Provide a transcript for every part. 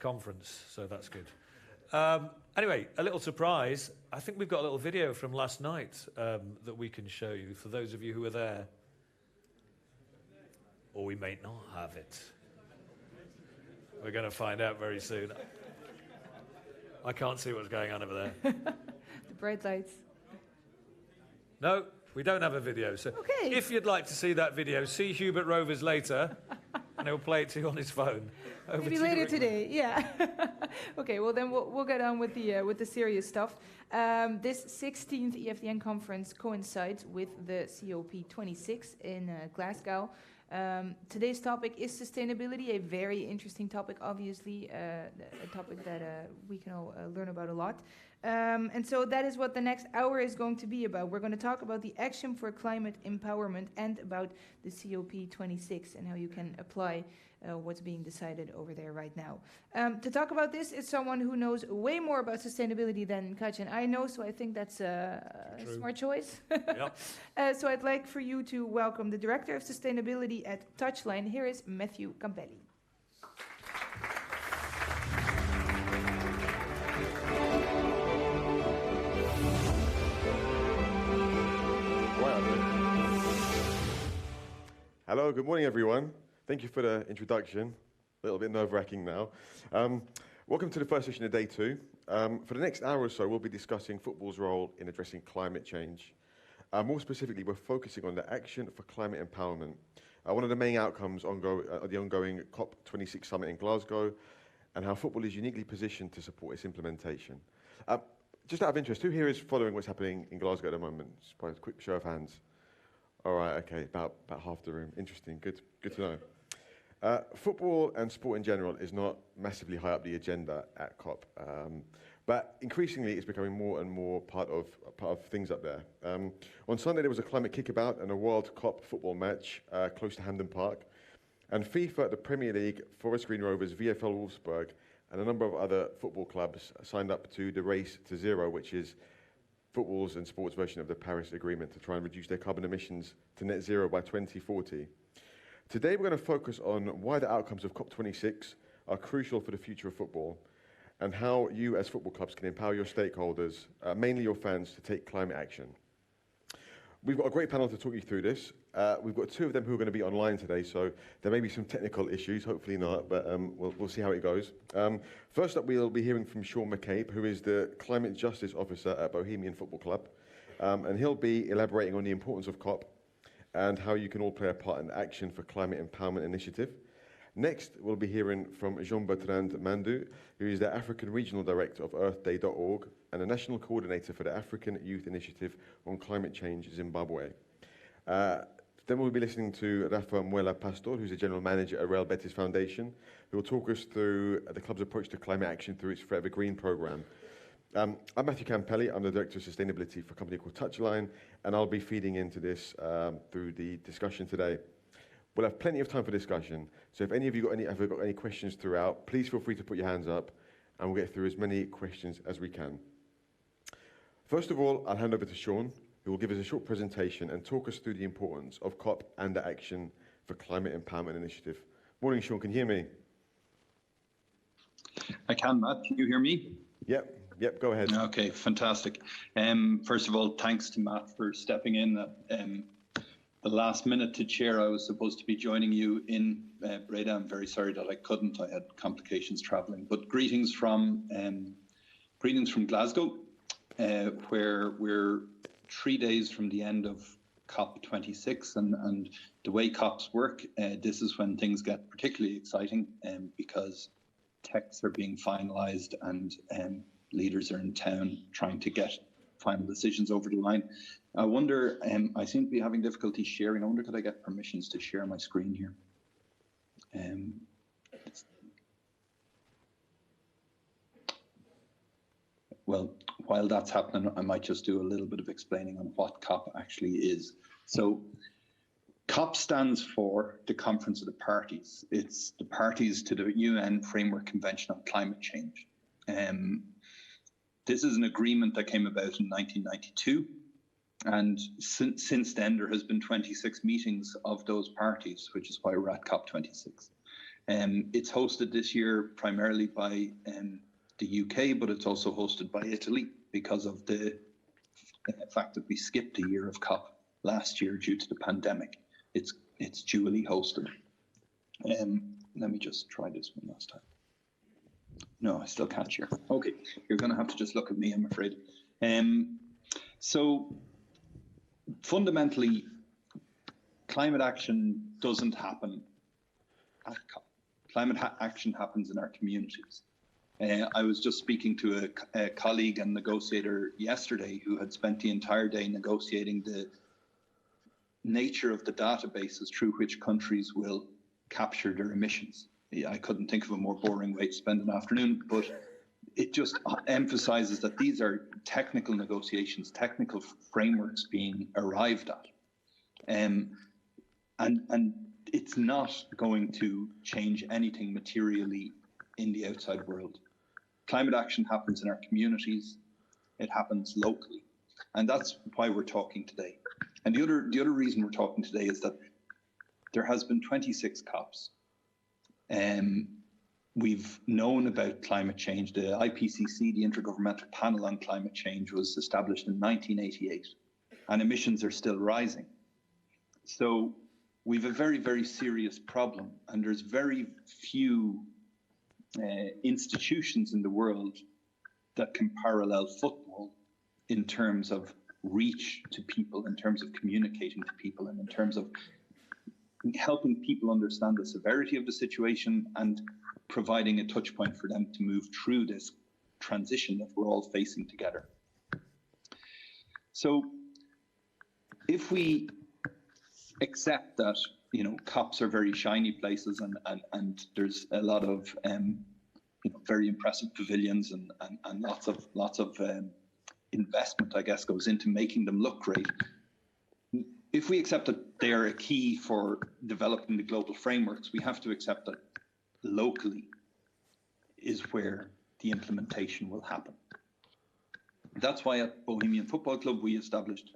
conference, so that's good. Anyway, a little surprise. I think we've got a little video from last night that we can show you for those of you who were there. Or we may not have it. We're going to find out very soon. I can't see what's going on over there. The bright lights. No, we don't have a video. So okay. If you'd like to see that video, see Hubert Rovers later, and he'll play it to you on his phone. Over Maybe later today, yeah. Okay, well then we'll get on with the serious stuff. This 16th EFDN conference coincides with the COP26 in Glasgow. Today's topic is sustainability, a very interesting topic, obviously, a topic that we can all learn about a lot. And so that is what the next hour is going to be about. We're going to talk about the Action for Climate Empowerment and about the COP26 and how you can apply what's being decided over there right now. To talk about this is someone who knows way more about sustainability than Katja and I know, so I think that's a smart choice. Yep. So I'd like for you to welcome the Director of Sustainability at Touchline. Here is Matthew Campelli. Hello, good morning everyone. Thank you for the introduction. A little bit nerve-wracking now. Welcome to the first session of day 2. For the next hour or so, we'll be discussing football's role in addressing climate change. More specifically, we're focusing on the Action for Climate Empowerment, one of the main outcomes of the ongoing COP26 summit in Glasgow, and how football is uniquely positioned to support its implementation. Just out of interest, who here is following what's happening in Glasgow at the moment? Just by a quick show of hands. All right, okay, about half the room. Interesting, good to know. Football and sport in general is not massively high up the agenda at COP, but increasingly it's becoming more and more part of things up there. On Sunday there was a climate kickabout and a World COP football match close to Hampden Park, and FIFA, the Premier League, Forest Green Rovers, VfL Wolfsburg, and a number of other football clubs signed up to the Race to Zero, which is football's and sports version of the Paris Agreement to try and reduce their carbon emissions to net zero by 2040. Today we're going to focus on why the outcomes of COP26 are crucial for the future of football and how you as football clubs can empower your stakeholders, mainly your fans, to take climate action. We've got a great panel to talk you through this. We've got 2 of them who are going to be online today, so there may be some technical issues, hopefully not, but we'll see how it goes. First up, we'll be hearing from Sean McCabe, who is the Climate Justice Officer at Bohemian Football Club, and he'll be elaborating on the importance of COP and how you can all play a part in the Action for Climate Empowerment initiative. Next, we'll be hearing from Jean-Bertrand Mandu, who is the African Regional Director of EarthDay.org and the National Coordinator for the African Youth Initiative on Climate Change Zimbabwe. Then we'll be listening to Rafa Muela Pastor, who's the General Manager at Real Betis Foundation, who will talk us through the club's approach to climate action through its Forever Green programme. I'm Matthew Campelli. I'm the Director of Sustainability for a company called Touchline, and I'll be feeding into this through the discussion today. We'll have plenty of time for discussion, so if any of you have got any questions throughout, please feel free to put your hands up, and we'll get through as many questions as we can. First of all, I'll hand over to Sean, who will give us a short presentation and talk us through the importance of COP and the Action for Climate Empowerment initiative. Morning, Sean, can you hear me? I can, Matt. Can you hear me? Yep, go ahead. Okay, fantastic. First of all, thanks to Matt for stepping in the last minute to chair. I was supposed to be joining you in Breda. I'm very sorry that I couldn't. I had complications traveling. But greetings from Glasgow, where we're 3 days from the end of COP26, and the way COPs work, this is when things get particularly exciting because texts are being finalised and leaders are in town trying to get final decisions over the line. I wonder, I seem to be having difficulty sharing. I wonder, could I get permissions to share my screen here? Well, while that's happening, I might just do a little bit of explaining on what COP actually is. So COP stands for the Conference of the Parties. It's the parties to the UN Framework Convention on Climate Change. This is an agreement that came about in 1992. And since then, there has been 26 meetings of those parties, which is why we're at COP26. It's hosted this year primarily by the UK, but it's also hosted by Italy because of the fact that we skipped a year of COP last year due to the pandemic. It's dually hosted. Let me just try this one last time. No, I still can't hear. Okay, you're going to have to just look at me, I'm afraid. So fundamentally, climate action doesn't happen at COP. Climate action happens in our communities. I was just speaking to a colleague and negotiator yesterday who had spent the entire day negotiating the nature of the databases through which countries will capture their emissions. I couldn't think of a more boring way to spend an afternoon, but it just emphasizes that these are technical negotiations, technical frameworks being arrived at. And it's not going to change anything materially in the outside world. Climate action happens in our communities. It happens locally. And that's why we're talking today. And the other reason we're talking today is that there has been 26 COPs. We've known about climate change. The IPCC, the Intergovernmental Panel on Climate Change, was established in 1988, and emissions are still rising. So we've a very, very serious problem, and there's very few institutions in the world that can parallel football in terms of reach to people, in terms of communicating to people, and in terms of helping people understand the severity of the situation and providing a touch point for them to move through this transition that we're all facing together. So if we accept that, COPs are very shiny places and there's a lot of very impressive pavilions and lots of investment, I guess, goes into making them look great. If we accept that they are a key for developing the global frameworks, we have to accept that locally is where the implementation will happen. That's why at Bohemian Football Club we established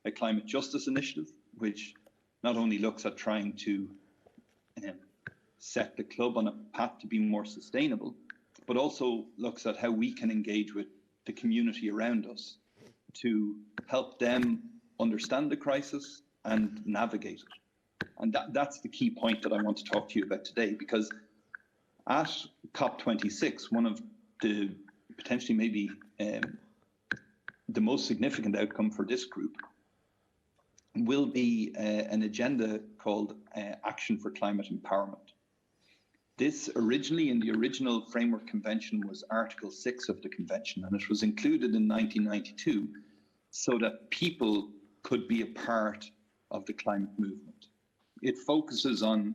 a climate justice initiative, which not only looks at trying to set the club on a path to be more sustainable, but also looks at how we can engage with the community around us to help them understand the crisis and navigate it. And that's the key point that I want to talk to you about today, because at COP26, one of the potentially maybe the most significant outcome for this group will be an agenda called Action for Climate Empowerment. This originally in the original Framework Convention was Article 6 of the Convention, and it was included in 1992 so that people could be a part of the climate movement. It focuses on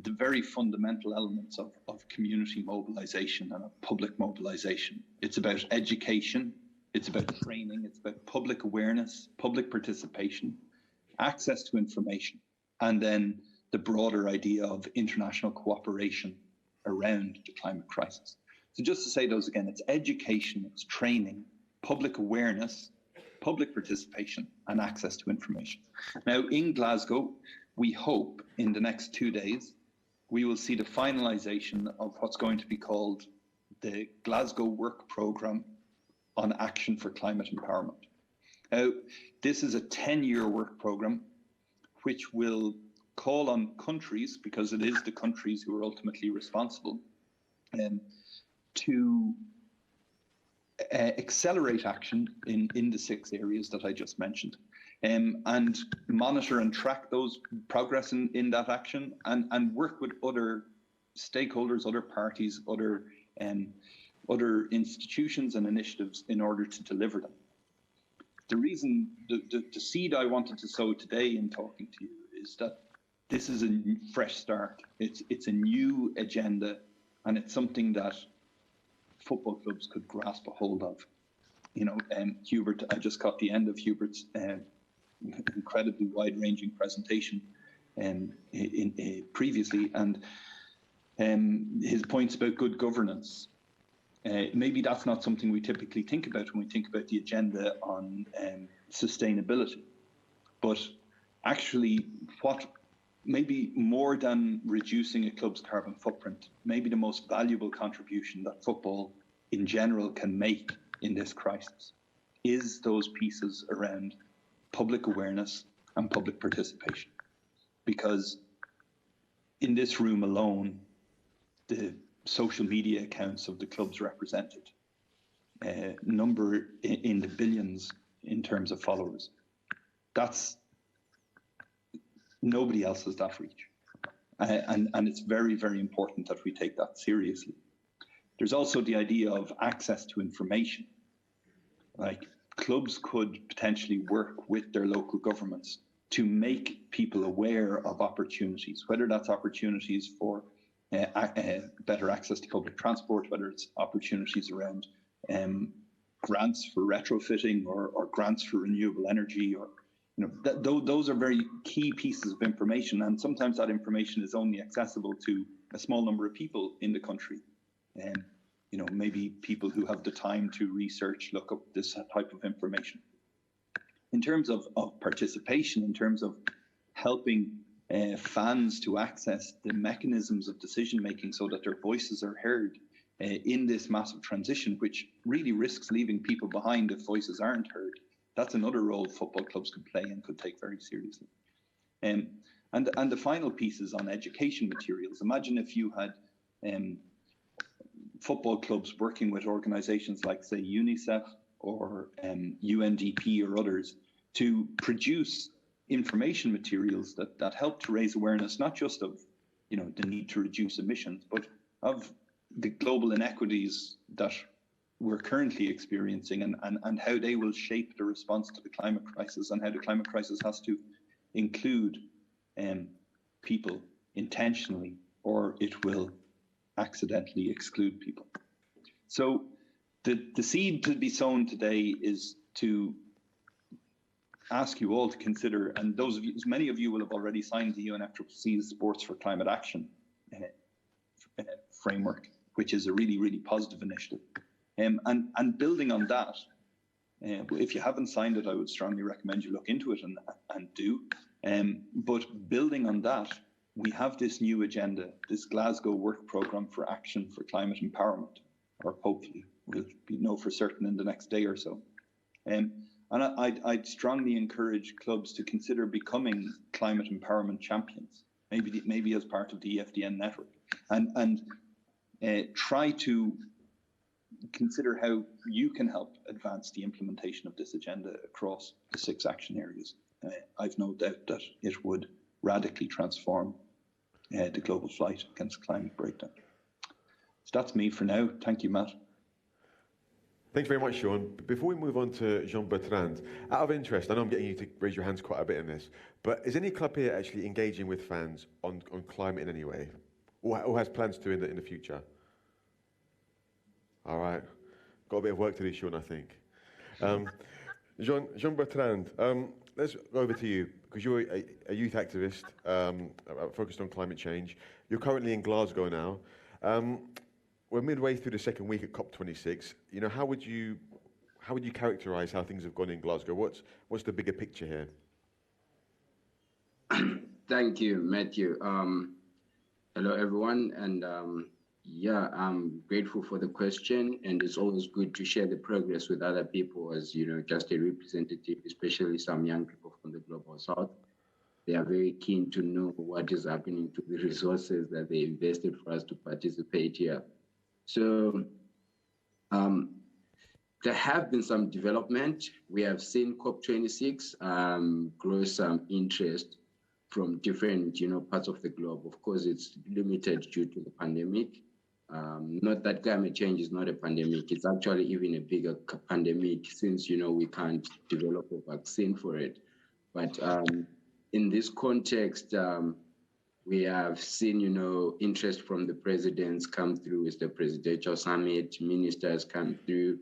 the very fundamental elements of community mobilization and of public mobilization. It's about education, it's about training, it's about public awareness, public participation, access to information, and then the broader idea of international cooperation around the climate crisis. So just to say those again, it's education, it's training, public awareness, public participation, and access to information. Now, in Glasgow, we hope in the next 2 days, we will see the finalization of what's going to be called the Glasgow Work Programme on Action for Climate Empowerment. Now, this is a 10-year work programme which will call on countries, because it is the countries who are ultimately responsible, to accelerate action in the 6 areas that I just mentioned, and monitor and track those progress in that action, and work with other stakeholders, other parties, other institutions and initiatives in order to deliver them. The reason, the seed I wanted to sow today in talking to you is that this is a fresh start. It's a new agenda, and it's something that football clubs could grasp a hold of. Hubert, I just caught the end of Hubert's incredibly wide-ranging presentation previously, and his points about good governance. Maybe that's not something we typically think about when we think about the agenda on sustainability, but actually what maybe more than reducing a club's carbon footprint, maybe the most valuable contribution that football in general can make in this crisis is those pieces around public awareness and public participation. Because in this room alone, the social media accounts of the clubs represented number in the billions in terms of followers. Nobody else has that reach. And it's very, very important that we take that seriously. There's also the idea of access to information. Like, clubs could potentially work with their local governments to make people aware of opportunities, whether that's opportunities for better access to public transport, whether it's opportunities around grants for retrofitting or grants for renewable energy, or those are very key pieces of information, and sometimes that information is only accessible to a small number of people in the country. Maybe people who have the time to research, look up this type of information. In terms of participation, in terms of helping fans to access the mechanisms of decision making so that their voices are heard in this massive transition, which really risks leaving people behind if voices aren't heard, that's another role football clubs could play and could take very seriously. And the final piece is on education materials. Imagine if you had football clubs working with organizations like, say, UNICEF or UNDP or others to produce information materials that help to raise awareness, not just of the need to reduce emissions, but of the global inequities that we're currently experiencing and how they will shape the response to the climate crisis, and how the climate crisis has to include people intentionally, or it will accidentally exclude people. So the seed to be sown today is to ask you all to consider, and those of you, many of you will have already signed the UNFCCC's Sports for Climate Action framework, which is a really, really positive initiative. And building on that, if you haven't signed it, I would strongly recommend you look into it and do. But building on that, we have this new agenda, this Glasgow work programme for action for climate empowerment, or hopefully we'll know for certain in the next day or so. And I'd strongly encourage clubs to consider becoming climate empowerment champions, maybe as part of the EFDN network, and try to consider how you can help advance the implementation of this agenda across the 6 action areas. I've no doubt that it would radically transform the global fight against climate breakdown. So that's me for now. Thank you, Matt. Thanks very much, Sean. Before we move on to Jean-Bertrand, out of interest, I know I'm getting you to raise your hands quite a bit in this, but is any club here actually engaging with fans on climate in any way, or has plans to in the future? All right, got a bit of work to do, Sean, I think. Jean-Bertrand, let's go over to you, because you're a youth activist focused on climate change. You're currently in Glasgow now. We're midway through the second week at COP26. How would you characterise how things have gone in Glasgow? What's the bigger picture here? Thank you, Matthew. Hello, everyone, and I'm grateful for the question, and it's always good to share the progress with other people as, just a representative, especially some young people from the Global South. They are very keen to know what is happening to the resources that they invested for us to participate here. So there have been some development. We have seen COP26 grow some interest from different, parts of the globe. Of course, it's limited due to the pandemic. Not that climate change is not a pandemic. It's actually even a bigger pandemic since, we can't develop a vaccine for it. But in this context, we have seen, interest from the presidents come through with the presidential summit, ministers come through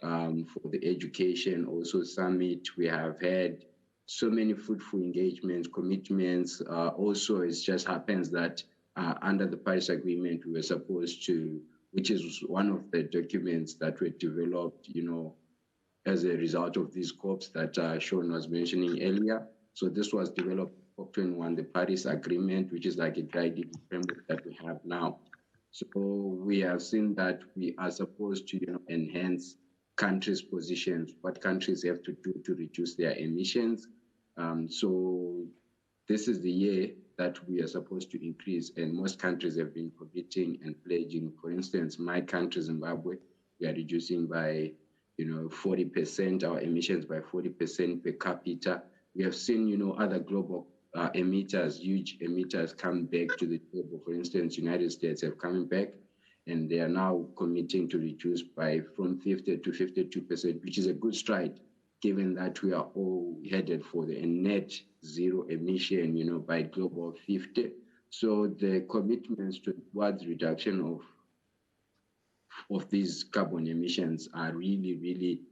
for the education also summit. We have had so many fruitful engagements, commitments. Also, it just happens that under the Paris Agreement, we were supposed to, which is one of the documents that were developed, as a result of these COPs that Sean was mentioning earlier. So this was developed COP21, the Paris Agreement, which is like a guiding framework that we have now. So we have seen that we are supposed to, enhance countries' positions, what countries have to do to reduce their emissions. So this is the year that we are supposed to increase, and most countries have been committing and pledging. For instance, my country, Zimbabwe, we are reducing by 40% our emissions by 40% per capita. We have seen, other global emitters, huge emitters come back to the table. For instance, United States have come back and they are now committing to reduce from 50 to 52%, which is a good stride, given that we are all headed for the net zero emission, by global 50. So the commitments towards reduction of these carbon emissions are really, really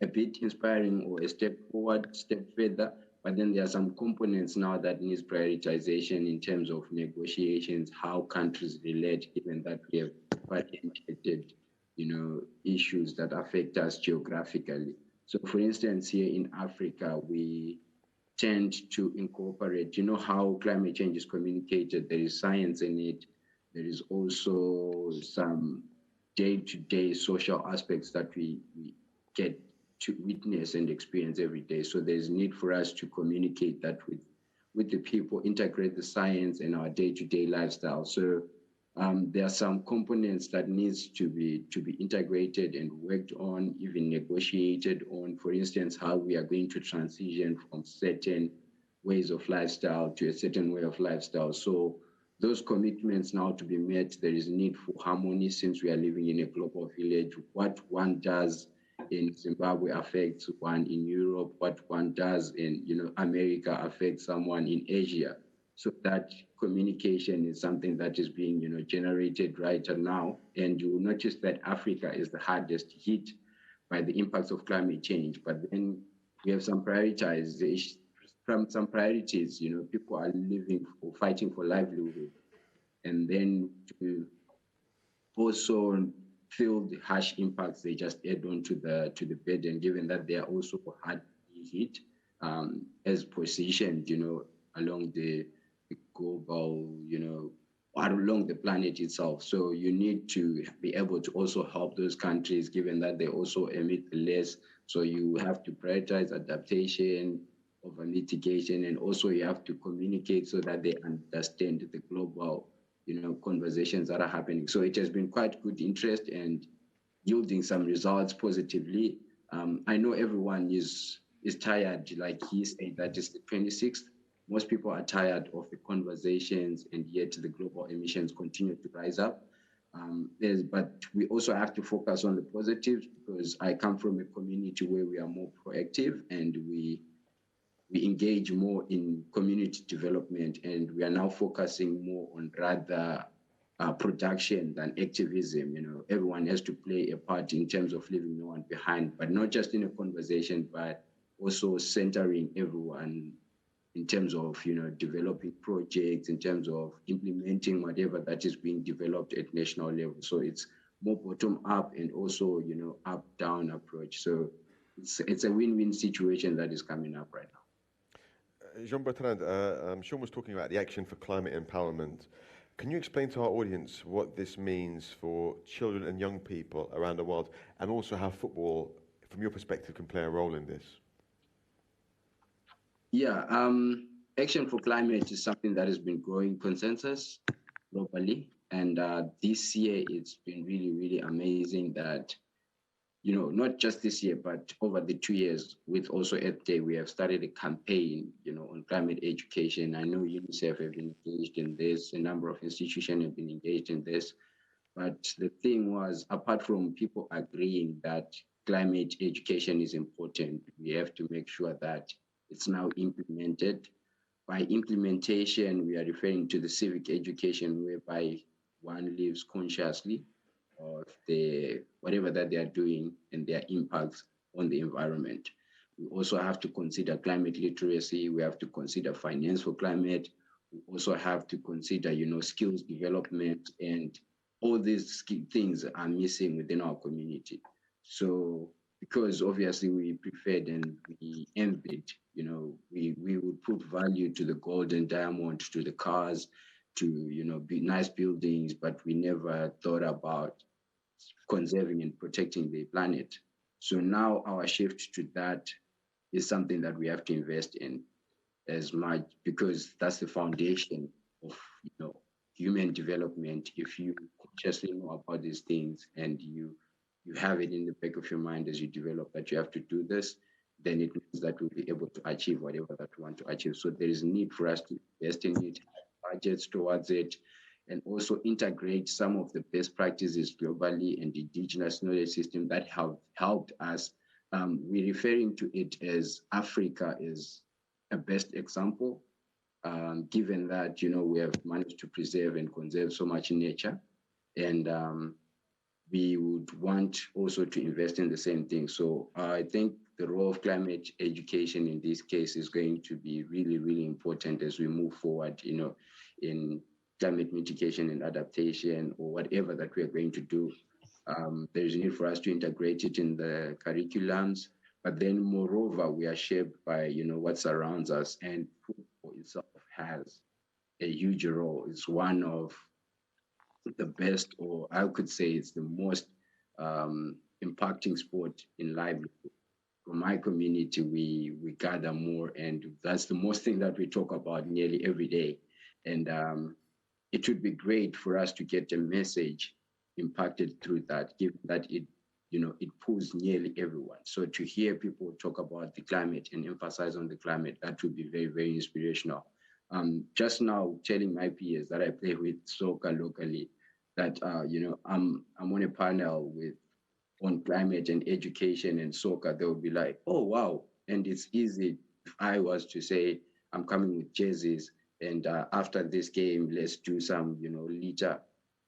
a bit inspiring, or a step forward, step further. But then there are some components now that needs prioritization in terms of negotiations, how countries relate, given that we have quite integrated, issues that affect us geographically. So for instance, here in Africa, we tend to incorporate, how climate change is communicated. There is science in it. There is also some day-to-day social aspects that we get to witness and experience every day. So there's need for us to communicate that with the people, integrate the science in our day-to-day lifestyle. So there are some components that needs to be integrated and worked on, even negotiated on. For instance, how we are going to transition from certain ways of lifestyle to a certain way of lifestyle. So those commitments now to be met, there is need for harmony since we are living in a global village. What one does in Zimbabwe affects one in Europe. What one does in America affects someone in Asia. So that communication is something that is being generated right now. And you will notice that Africa is the hardest hit by the impacts of climate change. But then we have some priorities. People are living or fighting for livelihood, and then to also feel the harsh impacts, they just add on to the burden, given that they are also hard hit as positioned, along the global, along the planet itself. So you need to be able to also help those countries, given that they also emit less. So you have to prioritize adaptation over mitigation, and also you have to communicate so that they understand the global conversations that are happening. So it has been quite good interest and yielding some results positively. I know everyone is tired, like he said, that is the 26th. Most people are tired of the conversations, and yet the global emissions continue to rise up. But we also have to focus on the positives, because I come from a community where we are more proactive and we engage more in community development, and we are now focusing more on rather production than activism. Everyone has to play a part in terms of leaving no one behind, but not just in a conversation, but also centering everyone in terms of developing projects, in terms of implementing whatever that is being developed at national level. So it's more bottom up and also up down approach. So it's a win-win situation that is coming up right now. Jean-Bertrand, Sean was talking about the Action for Climate Empowerment. Can you explain to our audience what this means for children and young people around the world, and also how football, from your perspective, can play a role in this? Yeah, Action for Climate is something that has been growing consensus globally. And this year, it's been really, really amazing that not just this year, but over the 2 years with also Earth Day, we have started a campaign, on climate education. I know UNICEF have been engaged in this, a number of institutions have been engaged in this. But the thing was, apart from people agreeing that climate education is important, we have to make sure that it's now implemented. By implementation, we are referring to the civic education, whereby one lives consciously of whatever that they are doing and their impacts on the environment. We also have to consider climate literacy. We have to consider finance for climate. We also have to consider, skills development, and all these things are missing within our community. So because obviously we preferred and we envied, we would put value to the gold and diamond, to the cars, to, be nice buildings, but we never thought about conserving and protecting the planet. So now our shift to that is something that we have to invest in as much, because that's the foundation of, human development. If you consciously know about these things and you have it in the back of your mind as you develop that you have to do this, then it means that we'll be able to achieve whatever that we want to achieve. So there is a need for us to invest in it, budgets towards it, and also integrate some of the best practices globally and indigenous knowledge system that have helped us. We're referring to it as Africa is a best example, given that, we have managed to preserve and conserve so much in nature. And we would want also to invest in the same thing. So I think the role of climate education in this case is going to be really, really important as we move forward, in climate mitigation and adaptation, or whatever that we are going to do. There's a need for us to integrate it in the curriculums, but then moreover, we are shaped by, what surrounds us, and football itself has a huge role. It's one of the best, or I could say it's the most impacting sport in livelihood. From my community, we gather more, and that's the most thing that we talk about nearly every day. And it would be great for us to get a message impacted through that, given that it pulls nearly everyone. So to hear people talk about the climate and emphasize on the climate, that would be very, very inspirational. Just now telling my peers that I play with soccer locally that, I'm on a panel on climate and education and soccer, they would be like, oh, wow. And it's easy if I was to say, I'm coming with jerseys, and after this game, let's do some, litter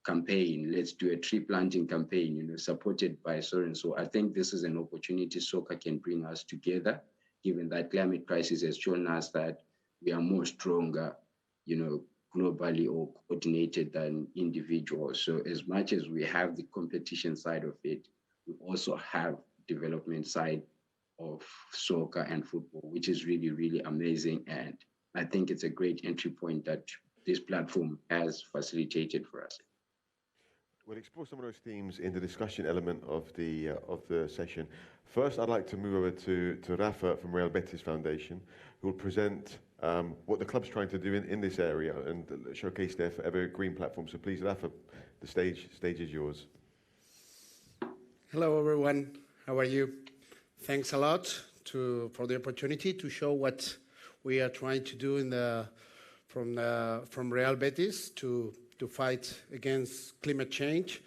campaign, let's do a tree planting campaign, supported by so and so. I think this is an opportunity soccer can bring us together, given that climate crisis has shown us that we are more stronger, globally or coordinated than individuals. So as much as we have the competition side of it, we also have development side of soccer and football, which is really, really amazing. And I think it's a great entry point that this platform has facilitated for us. We'll explore some of those themes in the discussion element of the session. First, I'd like to move over to Rafa from Real Betis Foundation, who will present what the club's trying to do in this area and showcase their Forever Green platform. So please, Rafa, the stage is yours. Hello, everyone. How are you? Thanks a lot for the opportunity to show what we are trying to do from Real Betis to fight against climate change.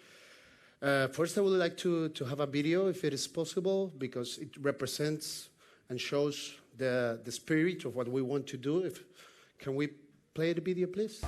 First, I would like to have a video, if it is possible, because it represents and shows the spirit of what we want to do. Can we play the video, please?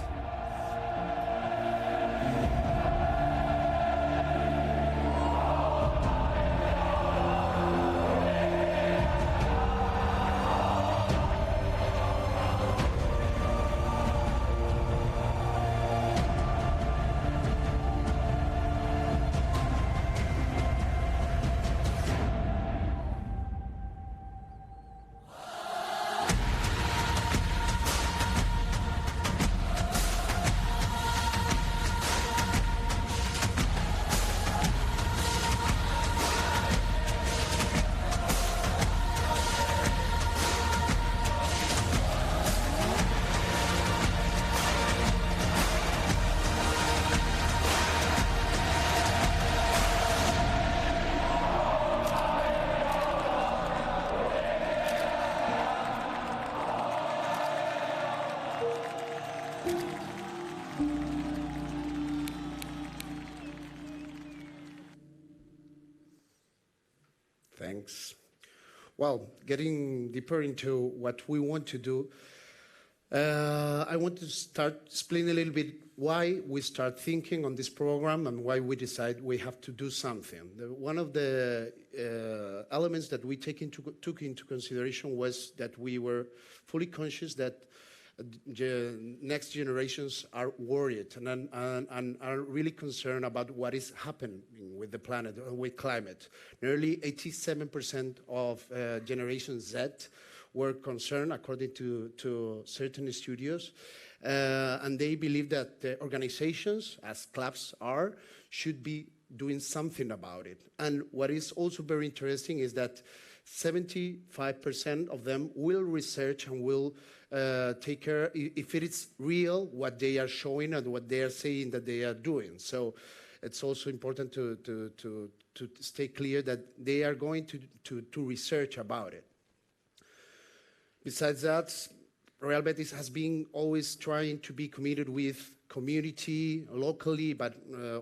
Thanks. Well, getting deeper into what we want to do, I want to start explaining a little bit why we start thinking on this program and why we decide we have to do something. One of the elements that we took into consideration was that we were fully conscious that next generations are worried and are really concerned about what is happening with the planet, with climate. Nearly 87% of Generation Z were concerned, according to certain studios, and they believe that the organizations, as clubs are, should be doing something about it. And what is also very interesting is that 75% of them will research and will take care if it is real what they are showing and what they are saying that they are doing. So it's also important to stay clear that they are going to research about it. Besides that, Real Betis has been always trying to be committed with community locally, but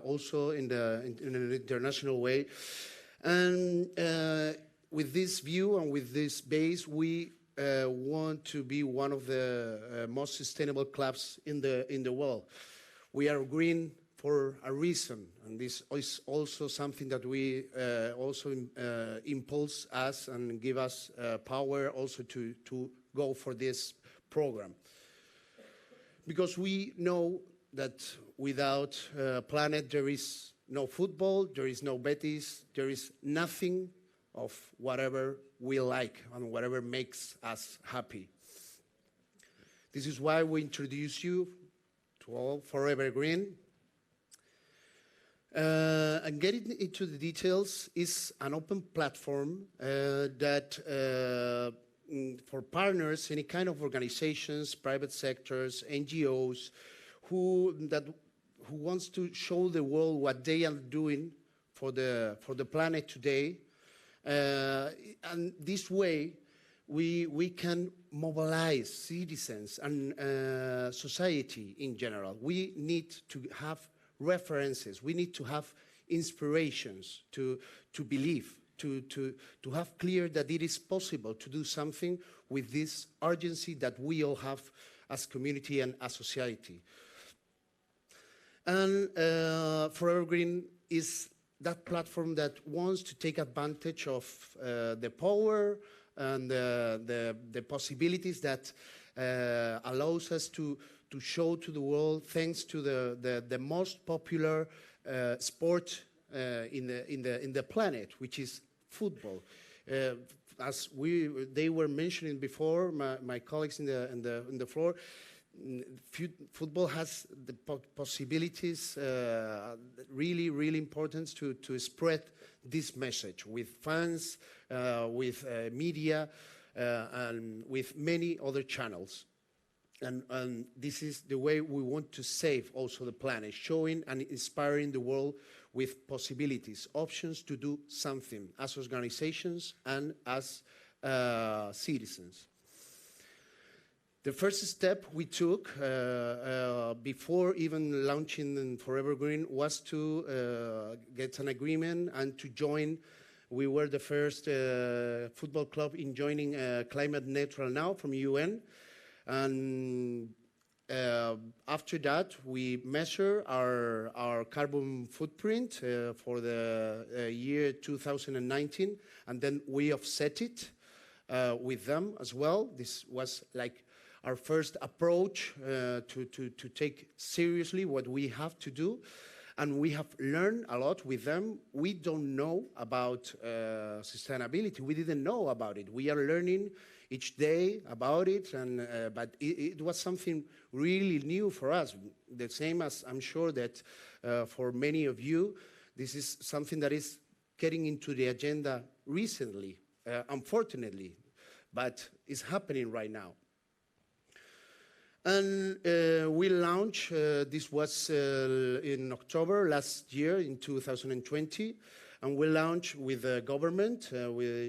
also in an international way. And with this view and with this base, we want to be one of the most sustainable clubs in the world. We are green for a reason, and this is also something that we also impulse us and give us power also to go for this program. Because we know that without planet there is no football, there is no Betis, there is nothing of whatever we like and whatever makes us happy. This is why we introduce you to all Forever Green. And getting into the details is an open platform that for partners, any kind of organizations, private sectors, NGOs, who wants to show the world what they are doing for the planet today. And this way, we can mobilize citizens and society in general. We need to have references. We need to have inspirations to believe, to have clear that it is possible to do something with this urgency that we all have as community and as society. And Forever Green is that platform that wants to take advantage of the power and the possibilities that allows us to show to the world, thanks to the most popular sport in the planet, which is football. As they were mentioning before, my colleagues in the floor, football has the possibilities, really, really important to spread this message with fans, with media, and with many other channels. And this is the way we want to save also the planet, showing and inspiring the world with possibilities, options to do something as organizations and as citizens. The first step we took before even launching Forever Green was to get an agreement and to join. We were the first football club in joining Climate Neutral Now from UN. And after that, we measure our carbon footprint for the year 2019, and then we offset it with them as well. This was like our first approach to take seriously what we have to do. And we have learned a lot with them. We don't know about sustainability. We didn't know about it. We are learning each day about it, and but it was something really new for us. The same as I'm sure that for many of you, this is something that is getting into the agenda recently, unfortunately, but it's happening right now. And we launched, this was in October last year, in 2020, and we launched with the government.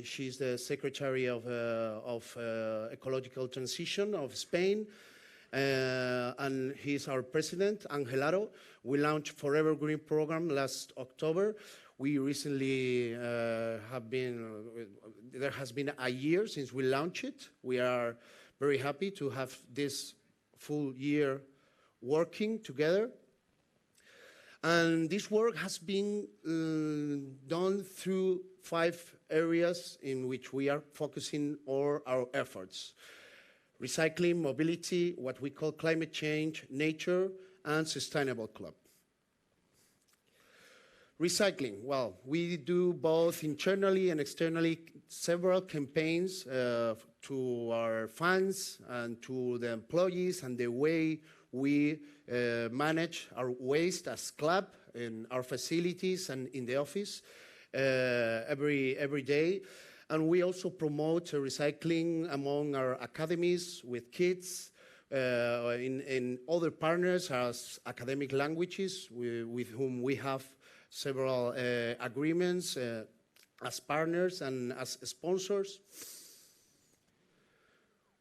She's the Secretary of Ecological Transition of Spain, and he's our president, Angelaro. We launched Forever Green program last October. We recently there has been a year since we launched it. We are very happy to have this full year working together. And this work has been done through 5 areas in which we are focusing all our efforts. recycling, mobility, what we call climate change, nature, and sustainable club. Recycling, well, we do both internally and externally several campaigns to our fans and to the employees and the way we manage our waste as club in our facilities and in the office every day. And we also promote recycling among our academies with kids, in other partners as academic languages with whom we have several agreements as partners and as sponsors.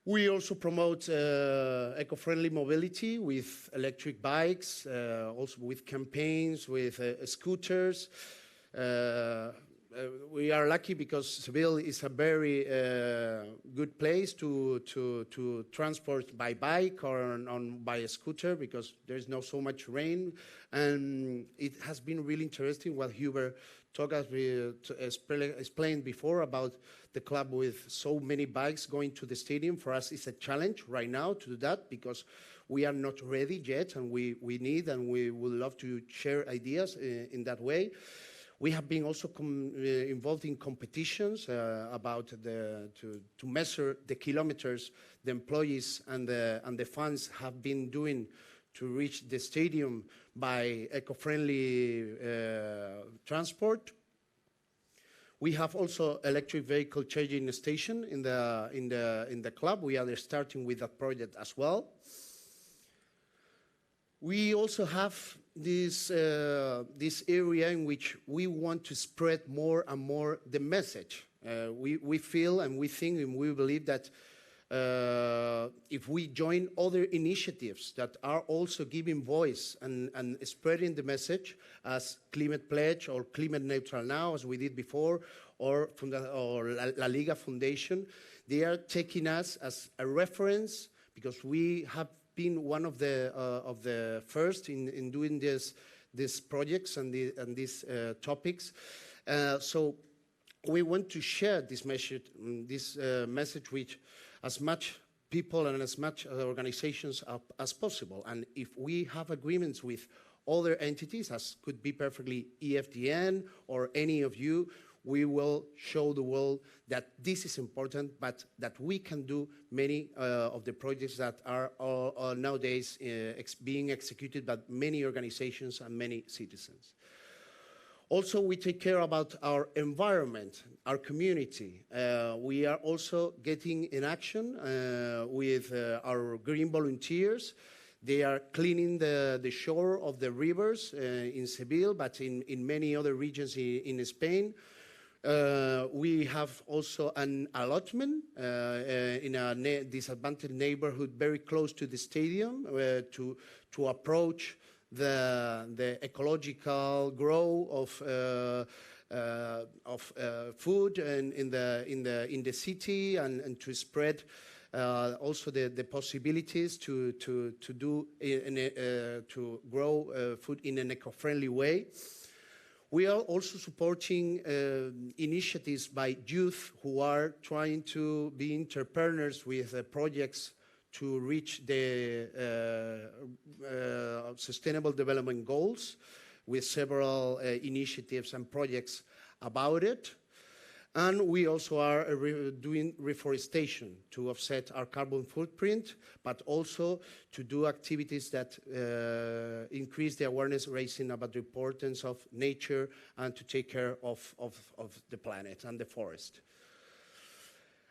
We also promote eco-friendly mobility with electric bikes, also with campaigns, with scooters. We are lucky because Seville is a very good place to transport by bike or by a scooter because there's not so much rain. And it has been really interesting what Hubert explained before about the club with so many bikes going to the stadium. For us, it's a challenge right now to do that because we are not ready yet, and we need and we would love to share ideas in that way. We have been also involved in competitions about to measure the kilometers the employees and the fans have been doing to reach the stadium by eco-friendly transport. We have also electric vehicle charging station in the club. We are starting with that project as well. We also have this area in which we want to spread more and more the message. We feel and we think and we believe that if we join other initiatives that are also giving voice and spreading the message as Climate Pledge or Climate Neutral Now, as we did before, or La Liga Foundation, they are taking us as a reference because we have been one of the first in doing these projects and these topics. So we want to share this message with as much people and as much organizations as possible. And if we have agreements with other entities, as could be perfectly EFDN or any of you, we will show the world that this is important, but that we can do many of the projects that are nowadays being executed by many organizations and many citizens. Also, we take care about our environment, our community. We are also getting in action with our green volunteers. They are cleaning the shore of the rivers in Seville, but in many other regions in Spain. We have also an allotment in a disadvantaged neighborhood very close to the stadium to approach the ecological growth of food in the city and to spread also the possibilities to grow food in an eco-friendly way. We are also supporting initiatives by youth who are trying to be entrepreneurs with projects to reach the Sustainable Development Goals with several initiatives and projects about it. And we also are doing reforestation to offset our carbon footprint, but also to do activities that increase the awareness raising about the importance of nature and to take care of the planet and the forest.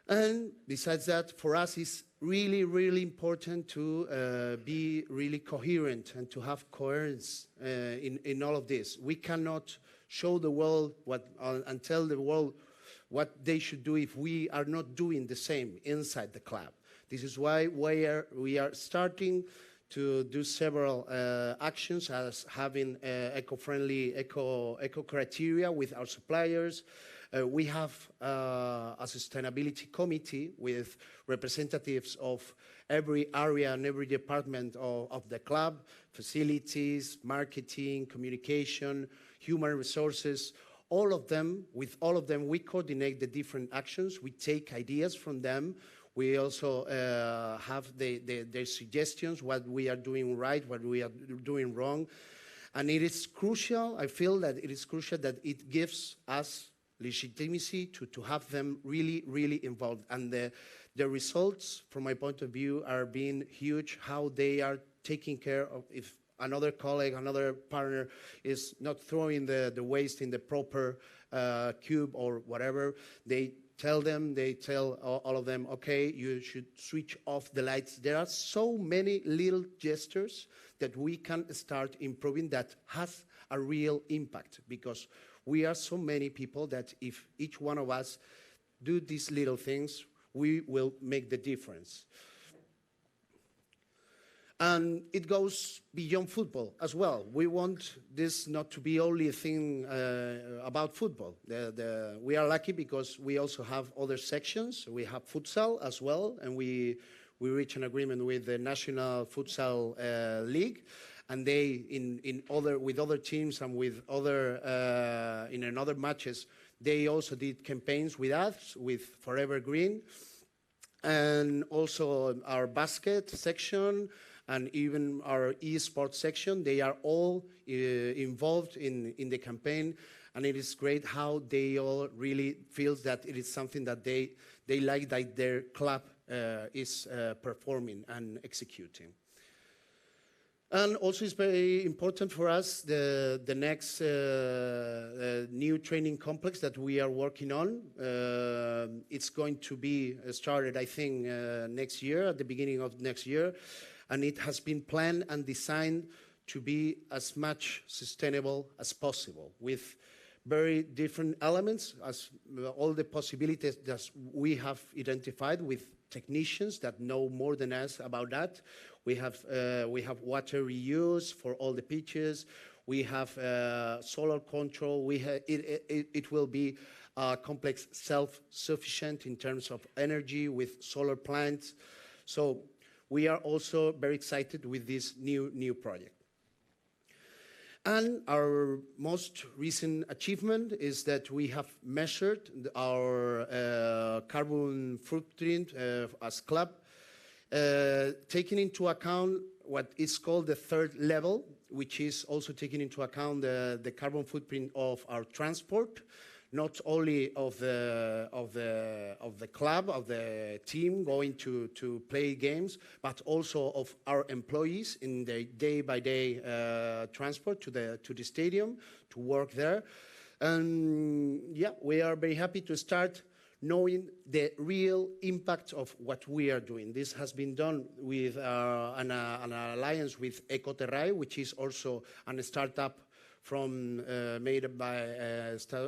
And besides that, for us, it's really, really important to be really coherent and to have coherence in all of this. We cannot show the world and tell the world what they should do if we are not doing the same inside the club. This is why we are starting to do several actions as having eco-friendly eco-criteria with our suppliers. We have a sustainability committee with representatives of every area and every department of the club, facilities, marketing, communication, human resources. With all of them, we coordinate the different actions. We take ideas from them. We also have their suggestions, what we are doing right, what we are doing wrong. And it is crucial, I feel that it is crucial that it gives us legitimacy to have them really, really involved. And the results, from my point of view, are being huge, how they are taking care of if another colleague, another partner is not throwing the waste in the proper cube or whatever. They tell all of them, okay, you should switch off the lights. There are so many little gestures that we can start improving that has a real impact, because we are so many people that if each one of us do these little things, we will make the difference. And it goes beyond football as well. We want this not to be only a thing about football. We are lucky because we also have other sections. We have futsal as well, and we reach an agreement with the National Futsal League, and they with other teams and with other in other matches, they also did campaigns with us with Forever Green, and also our basket section. And even our esports section, they are all involved in the campaign, and it is great how they all really feel that it is something that they like that their club is performing and executing. And also it's very important for us the next new training complex that we are working on. It's going to be started, I think, next year, at the beginning of next year. And it has been planned and designed to be as much sustainable as possible, with very different elements, as all the possibilities that we have identified with technicians that know more than us about that. We have water reuse for all the pitches. We have solar control. It will be a complex self-sufficient in terms of energy with solar plants. So we are also very excited with this new project. And our most recent achievement is that we have measured our carbon footprint as club, taking into account what is called the third level, which is also taking into account the carbon footprint of our transport, not only of the club, of the team going to play games, but also of our employees in the day-by-day transport to the stadium to work there. And yeah, we are very happy to start knowing the real impact of what we are doing. This has been done with an alliance with Ecoterrae, which is also a startup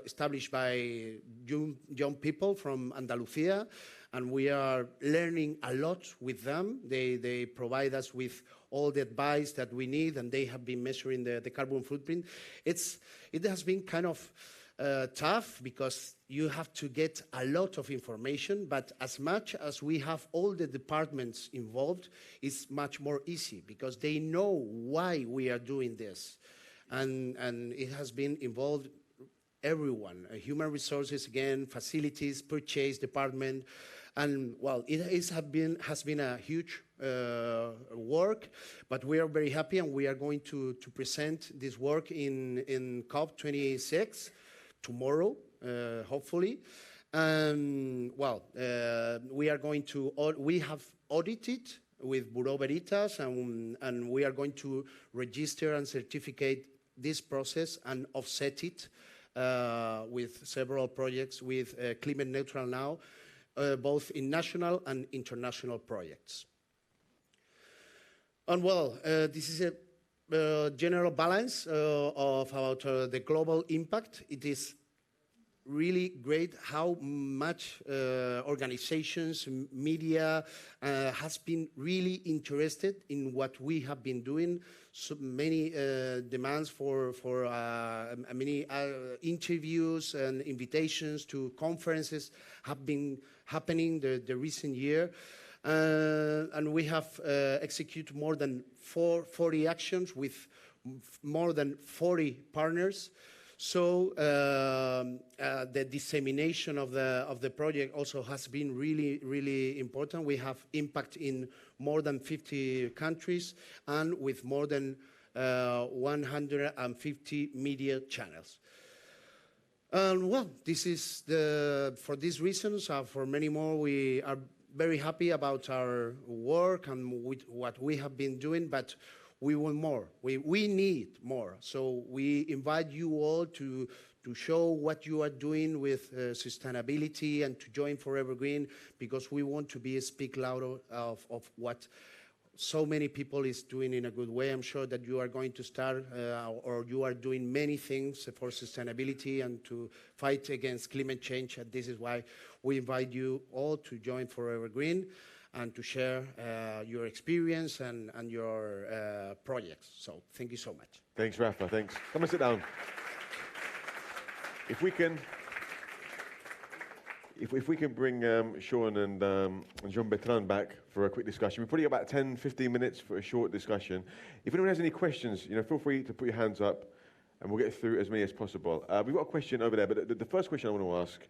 established by young people from Andalusia, and we are learning a lot with them. They provide us with all the advice that we need, and they have been measuring the carbon footprint. It has been kind of tough because you have to get a lot of information, but as much as we have all the departments involved, it's much more easy because they know why we are doing this. And it has been involved everyone, human resources again, facilities, purchase department, and well, it has been a huge work, but we are very happy, and we are going to present this work in COP26 tomorrow, hopefully. Well, we have audited with Bureau Veritas, and we are going to register and certificate this process and offset it with several projects with Climate Neutral Now, both in national and international projects. And well, this is a general balance about the global impact. It is really great how much organizations, media has been really interested in what we have been doing. So many demands for many interviews and invitations to conferences have been happening the recent year. And we have executed more than 40 actions with more than 40 partners. So the dissemination of the project also has been really important. We have impact in more than 50 countries and with more than 150 media channels. Well, this is for these reasons, for many more, we are very happy about our work and with what we have been doing, but we want more. We need more. So we invite you all to show what you are doing with sustainability and to join Forever Green, because we want to speak louder of what so many people is doing in a good way. I'm sure that you are going to start or you are doing many things for sustainability and to fight against climate change. And this is why we invite you all to join Forever Green and to share your experience and your projects. So thank you so much. Thanks, Rafa. Thanks. Come and sit down. If we can bring Sean and Jean-Bertrand back for a quick discussion. We're putting about 10, 15 minutes for a short discussion. If anyone has any questions, feel free to put your hands up and we'll get through as many as possible. We've got a question over there, but the first question I want to ask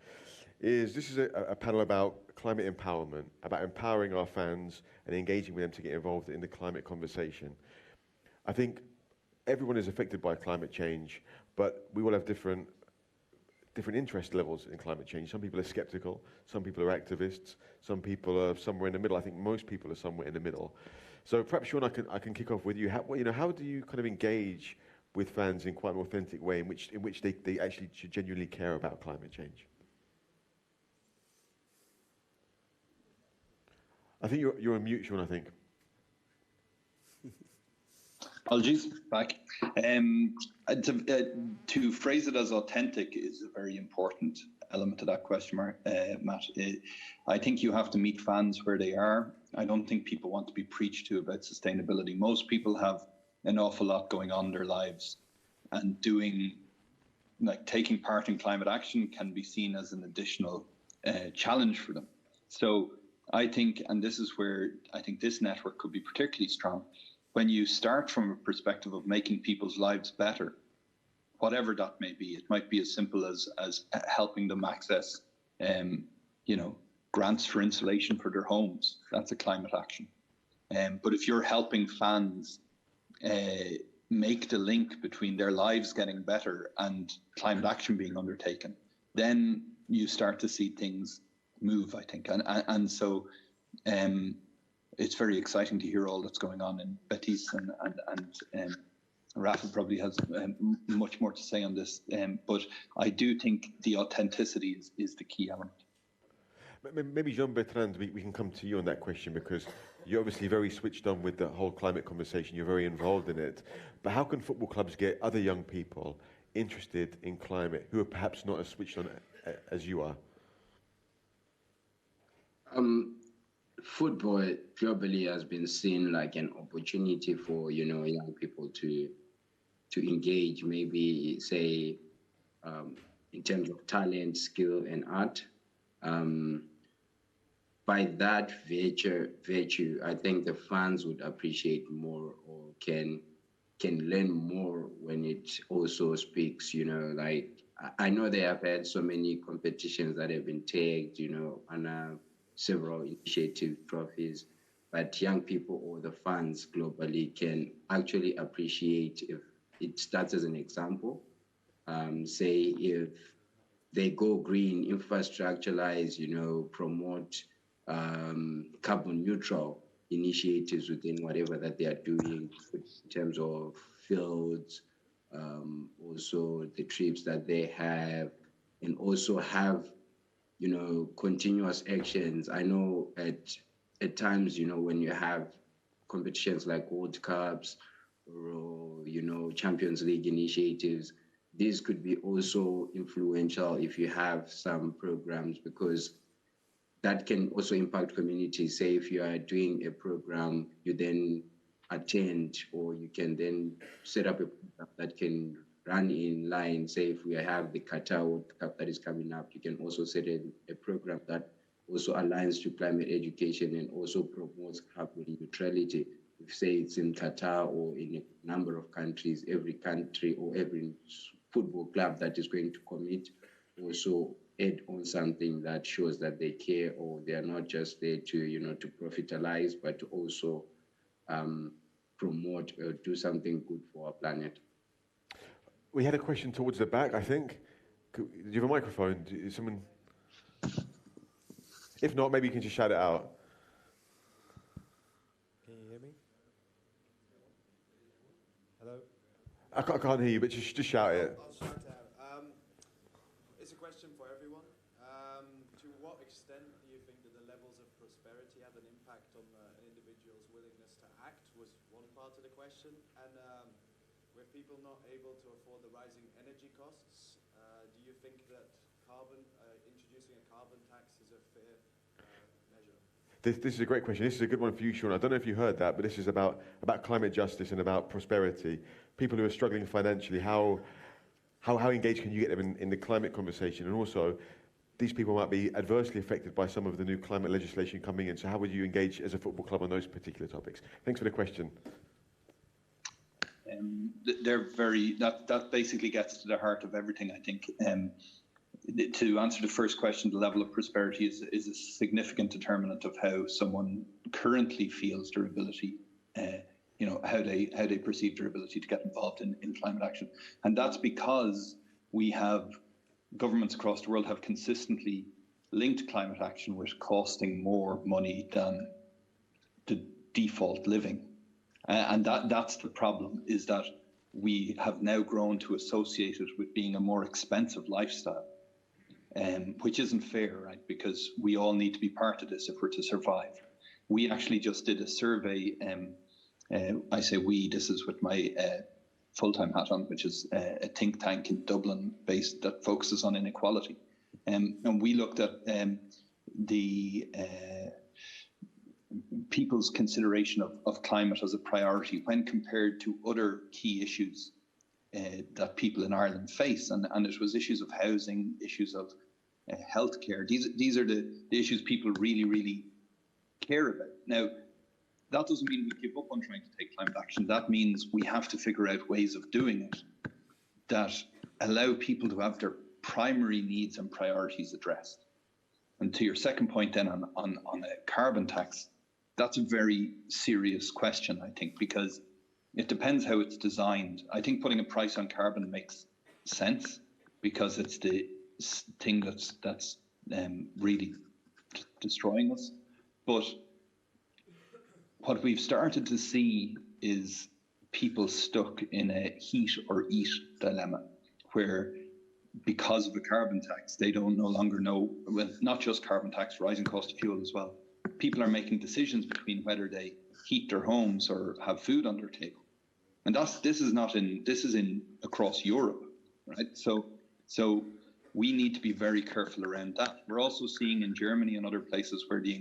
is, this is a panel about climate empowerment, about empowering our fans and engaging with them to get involved in the climate conversation. I think everyone is affected by climate change, but we all have different interest levels in climate change. Some people are skeptical, some people are activists, some people are somewhere in the middle. I think most people are somewhere in the middle. So perhaps, Sean, I can kick off with you. How do you kind of engage with fans in quite an authentic way in which they actually should genuinely care about climate change? I think you're on mute, Sean, I think. Apologies, back. To phrase it as authentic is a very important element to that question, Matt. I think you have to meet fans where they are. I don't think people want to be preached to about sustainability. Most people have an awful lot going on in their lives, and taking part in climate action can be seen as an additional challenge for them. So I think, and this is where I think this network could be particularly strong, when you start from a perspective of making people's lives better, whatever that may be. It might be as simple as helping them access, grants for insulation for their homes. That's a climate action. But if you're helping fans make the link between their lives getting better and climate action being undertaken, then you start to see things move, I think. And so it's very exciting to hear all that's going on in Betis, and Rafa probably has much more to say on this, but I do think the authenticity is the key element. Maybe Jean-Bertrand, we can come to you on that question, because you're obviously very switched on with the whole climate conversation. You're very involved in it. But how can football clubs get other young people interested in climate who are perhaps not as switched on as you are? Football globally has been seen like an opportunity for young people to engage, maybe say in terms of talent, skill, and art. By that virtue, I think the fans would appreciate more, or can learn more when it also speaks. Like I know they have had so many competitions that have been tagged, on several initiative trophies, but young people or the fans globally can actually appreciate if it starts as an example. Say if they go green, infrastructuralize, promote carbon neutral initiatives within whatever that they are doing in terms of fields, also the trips that they have, and also have continuous actions. I know at times, when you have competitions like World Cups or, Champions League initiatives, these could be also influential if you have some programs, because that can also impact communities. Say if you are doing a program, you then attend, or you can then set up a program that can run in line. Say if we have the Qatar World Cup that is coming up, you can also set a program that also aligns to climate education and also promotes carbon neutrality. If say it's in Qatar or in a number of countries, every country or every football club that is going to commit also add on something that shows that they care, or they are not just there to, to profitalize, but to also promote or do something good for our planet. We had a question towards the back, I think. Do you have a microphone? Is someone? If not, maybe you can just shout it out. Can you hear me? Hello? I can't hear you, but just shout it. I'll shout it out. It's a question for everyone. To what extent do you think that the levels of prosperity have an impact on an individual's willingness to act, was one part of the question. And with people not able to afford the rising energy costs, do you think that introducing a carbon tax is a fair measure? This is a great question. This is a good one for you, Sean. I don't know if you heard that, but this is about climate justice and about prosperity. People who are struggling financially, how engaged can you get them in the climate conversation? And also, these people might be adversely affected by some of the new climate legislation coming in. So how would you engage as a football club on those particular topics? Thanks for the question. That basically gets to the heart of everything, I think. To answer the first question, the level of prosperity is a significant determinant of how someone currently feels their ability, how they perceive their ability to get involved in climate action. And that's because we have governments across the world have consistently linked climate action with costing more money than the default living. And that's the problem, is that we have now grown to associate it with being a more expensive lifestyle, which isn't fair, right? Because we all need to be part of this if we're to survive. We actually just did a survey, I say we, this is with my full-time hat on, which is a think tank in Dublin based that focuses on inequality. And we looked at the people's consideration of climate as a priority when compared to other key issues that people in Ireland face. And it was issues of housing, issues of healthcare. These are the issues people really, really care about. Now, that doesn't mean we give up on trying to take climate action. That means we have to figure out ways of doing it that allow people to have their primary needs and priorities addressed. And to your second point then on a carbon tax, that's a very serious question, I think, because it depends how it's designed. I think putting a price on carbon makes sense because it's the thing that's really destroying us. But what we've started to see is people stuck in a heat or eat dilemma, where because of a carbon tax, they don't no longer know, well, not just carbon tax, rising cost of fuel as well. People are making decisions between whether they heat their homes or have food on their table. And this is in across Europe, right? So we need to be very careful around that. We're also seeing in Germany and other places where the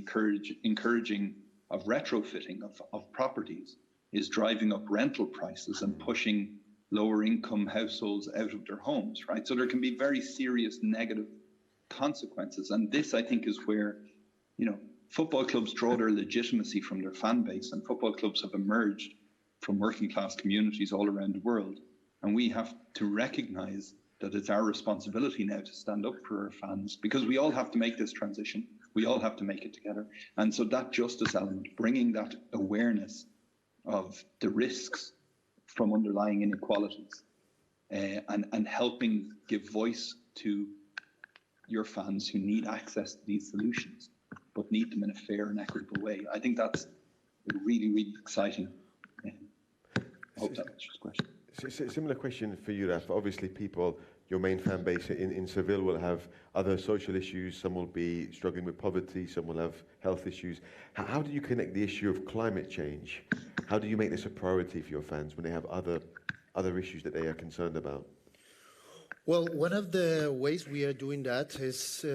encouraging of retrofitting of properties is driving up rental prices and pushing lower income households out of their homes, right? So there can be very serious negative consequences. And this, I think, is where, football clubs draw their legitimacy from their fan base, and football clubs have emerged from working class communities all around the world. And we have to recognize that it's our responsibility now to stand up for our fans, because we all have to make this transition. We all have to make it together. And so that justice element, bringing that awareness of the risks from underlying inequalities and helping give voice to your fans who need access to these solutions, but need them in a fair and equitable way. I think that's really, really exciting. I hope that answers the question. Similar question for you, Raf. Obviously, your main fan base in Seville will have other social issues. Some will be struggling with poverty. Some will have health issues. How do you connect the issue of climate change? How do you make this a priority for your fans when they have other issues that they are concerned about? Well, one of the ways we are doing that is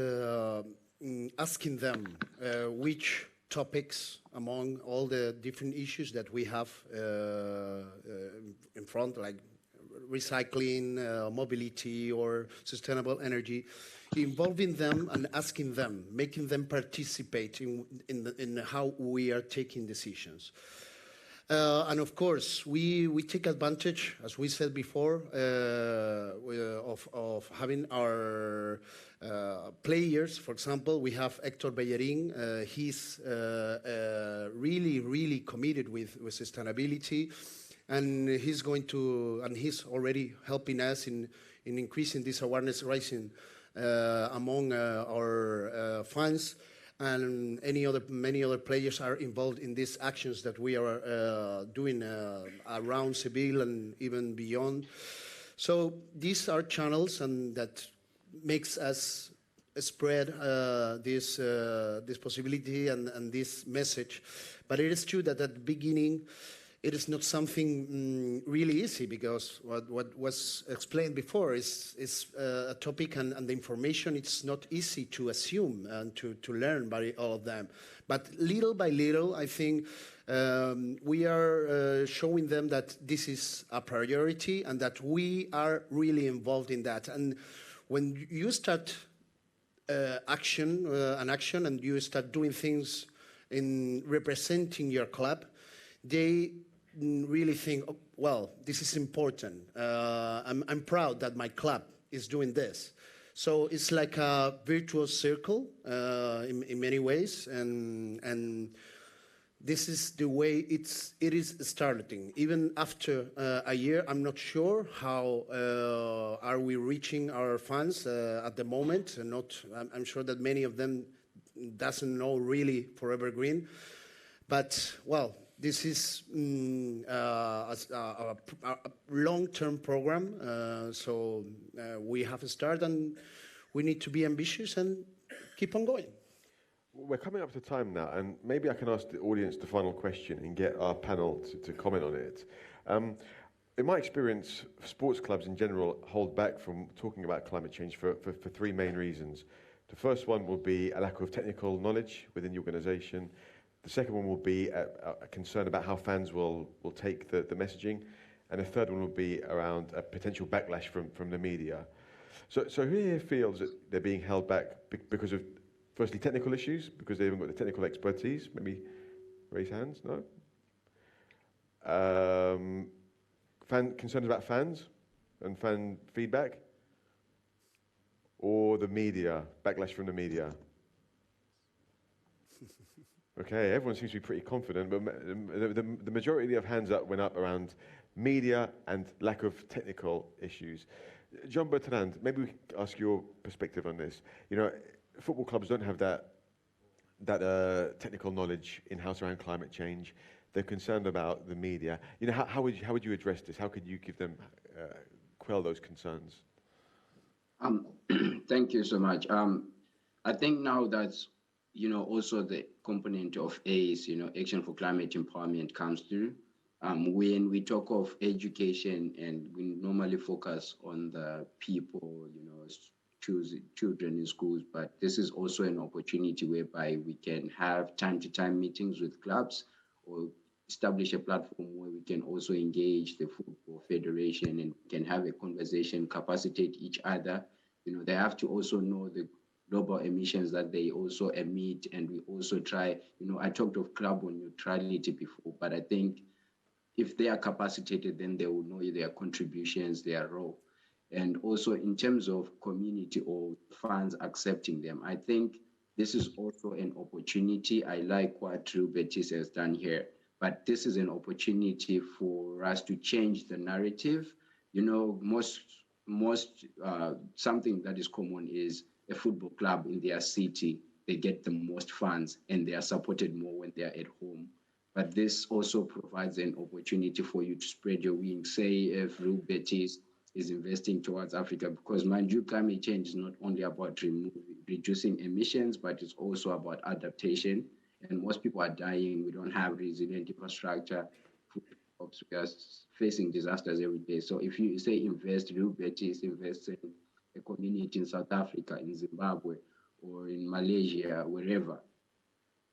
asking them which topics among all the different issues that we have in front, like recycling, mobility, or sustainable energy, involving them and asking them, making them participate in how we are taking decisions. And of course, we take advantage, as we said before, of having our players. For example, we have Hector Bellerin. He's really committed with sustainability, and he's already helping us in increasing this awareness, raising among our fans. And many other players are involved in these actions that we are doing around Seville and even beyond. So these are channels, and that makes us spread this possibility and this message. But it is true that at the beginning, it is not something really easy, because what was explained before is a topic, and the information, it's not easy to assume and to learn by all of them. But little by little, I think we are showing them that this is a priority and that we are really involved in that. And when you start action and you start doing things in representing your club, they really think, oh, well, this is important. I'm proud that my club is doing this. So it's like a virtuous circle in many ways, and this is the way it is starting. Even after a year, I'm not sure how are we reaching our fans at the moment. I'm sure that many of them doesn't know really Forever Green, but well, this is a long-term program, so we have started, and we need to be ambitious and keep on going. We're coming up to time now, and maybe I can ask the audience the final question and get our panel to comment on it. In my experience, sports clubs in general hold back from talking about climate change for three main reasons. The first one will be a lack of technical knowledge within the organisation. The second one will be a concern about how fans will take the messaging. And the third one will be around a potential backlash from the media. So who here feels that they're being held back because of, firstly, technical issues, because they haven't got the technical expertise? Maybe raise hands, no? Concerns about fans and fan feedback? Or the media, backlash from the media? Okay, everyone seems to be pretty confident, but the majority of hands up went up around media and lack of technical issues. John Bertrand, maybe we can ask your perspective on this. You know, football clubs don't have that technical knowledge in-house around climate change. They're concerned about the media. You know, how would you address this? How could you give them quell those concerns? Thank you so much. I think now that's, also the component of ACE, Action for Climate Empowerment comes through. When we talk of education, and we normally focus on the people, children in schools, but this is also an opportunity whereby we can have time-to-time meetings with clubs, or establish a platform where we can also engage the Football Federation and can have a conversation, capacitate each other. They have to also know the global emissions that they also emit, and we also try, I talked of carbon neutrality before, but I think if they are capacitated, then they will know their contributions, their role. And also in terms of community or fans accepting them, I think this is also an opportunity. I like what Real Betis has done here, but this is an opportunity for us to change the narrative. Something that is common is a football club in their city, they get the most fans and they are supported more when they are at home. But this also provides an opportunity for you to spread your wings. Say if Real Betis is investing towards Africa, because mind you, climate change is not only about reducing emissions, but it's also about adaptation. And most people are dying. We don't have resilient infrastructure. We are facing disasters every day. So if you say invest, Real Betis invest in a community in South Africa, in Zimbabwe, or in Malaysia, wherever,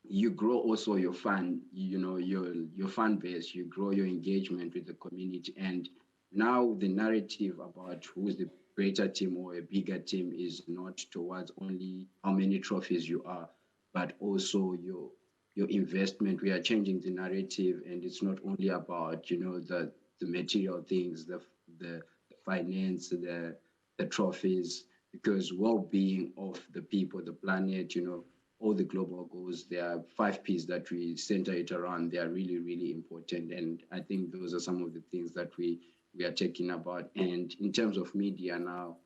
you grow also your fan, your fan base, you grow your engagement with the community. And now the narrative about who's the greater team or a bigger team is not towards only how many trophies you are, but also your investment. We are changing the narrative, and it's not only about, you know, the material things, the finance, the trophies, because well-being of the people, the planet, you know, all the global goals, there are 5 P's that we center it around. They are really, really important. And I think those are some of the things that we are talking about. And in terms of media now,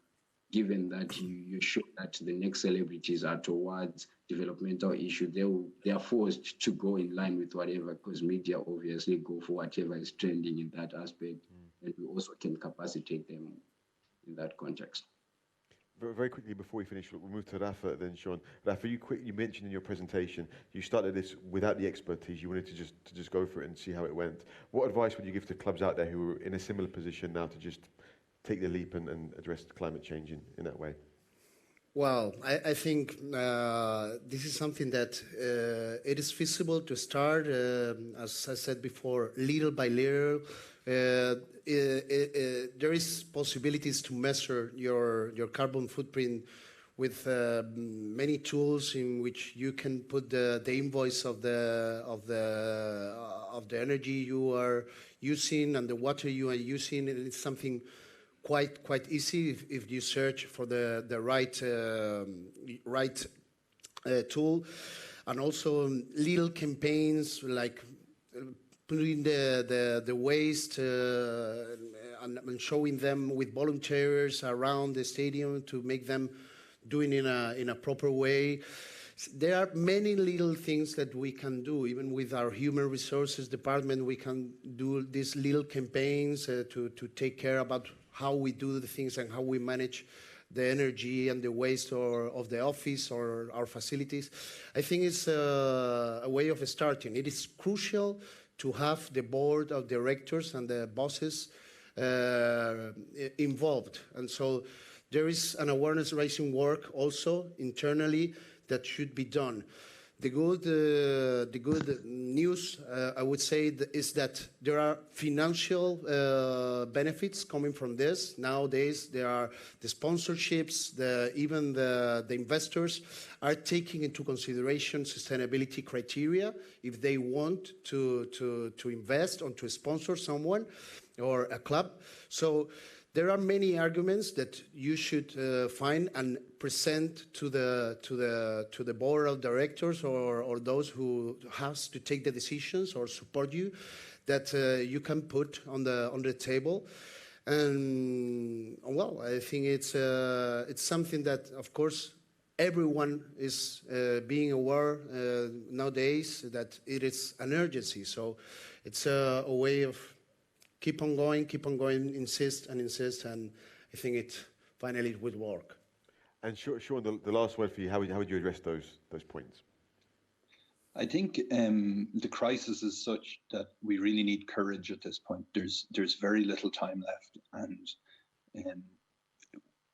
given that you show that the next celebrities are towards developmental issues, they are forced to go in line with whatever, because media obviously go for whatever is trending in that aspect. And we also can capacitate them in that context. Very quickly before we finish, we'll move to Rafa then, Sean. Rafa, you mentioned in your presentation, you started this without the expertise. You wanted to just go for it and see how it went. What advice would you give to clubs out there who are in a similar position now to just take the leap and address climate change in that way? Well, I think this is something that it is feasible to start, as I said before, little by little. There is possibilities to measure your carbon footprint with many tools in which you can put the invoice of the energy you are using and the water you are using. And it's something quite easy if you search for the right tool, and also little campaigns like putting the waste and showing them with volunteers around the stadium to make them doing in a proper way. There are many little things that we can do. Even with our human resources department, we can do these little campaigns to take care about how we do the things and how we manage the energy and the waste of the office or our facilities. I think it's a way of starting. It is crucial to have the board of directors and the bosses involved. And so there is an awareness raising work also internally that should be done. The good news, I would say, is that there are financial benefits coming from this. Nowadays, there are the sponsorships, even the investors are taking into consideration sustainability criteria if they want to invest or to sponsor someone or a club. So there are many arguments that you should find and present to the board of directors or those who has to take the decisions or support you, that you can put on the table. And well, I think it's something that, of course, everyone is being aware nowadays that it is an urgency. So it's a way of keep on going, insist, and I think it finally will work. And Sean, the last word for you, how would you address those points? I think the crisis is such that we really need courage at this point. There's very little time left, and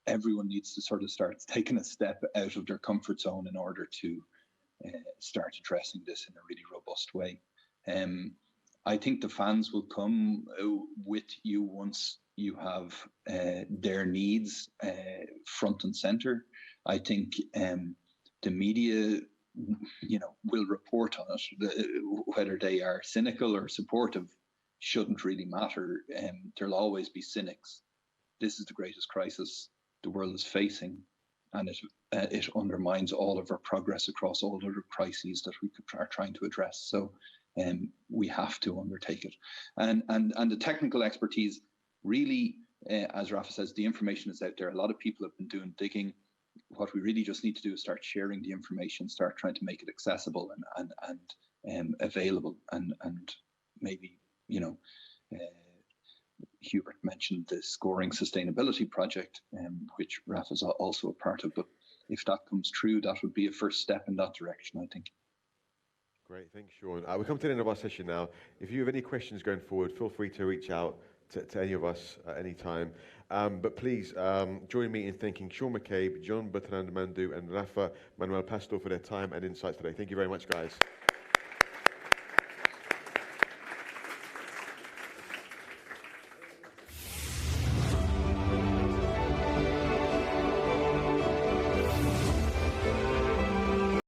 everyone needs to sort of start taking a step out of their comfort zone in order to start addressing this in a really robust way. I think the fans will come with you once you have their needs front and center. I think the media, will report on it. Whether they are cynical or supportive shouldn't really matter. There'll always be cynics. This is the greatest crisis the world is facing, and it undermines all of our progress across all other crises that we are trying to address. So we have to undertake it. And the technical expertise, really, as Rafa says, the information is out there. A lot of people have been doing digging. What we really just need to do is start sharing the information, start trying to make it accessible and available. And maybe, Hubert mentioned the Scoring Sustainability Project, which Rafa is also a part of. But if that comes true, that would be a first step in that direction, I think. Great, thanks, Sean. We come to the end of our session now. If you have any questions going forward, feel free to reach out to any of us at any time. But please join me in thanking Sean McCabe, John Bertrand Mandu, and Rafa Manuel Pastor for their time and insights today. Thank you very much, guys.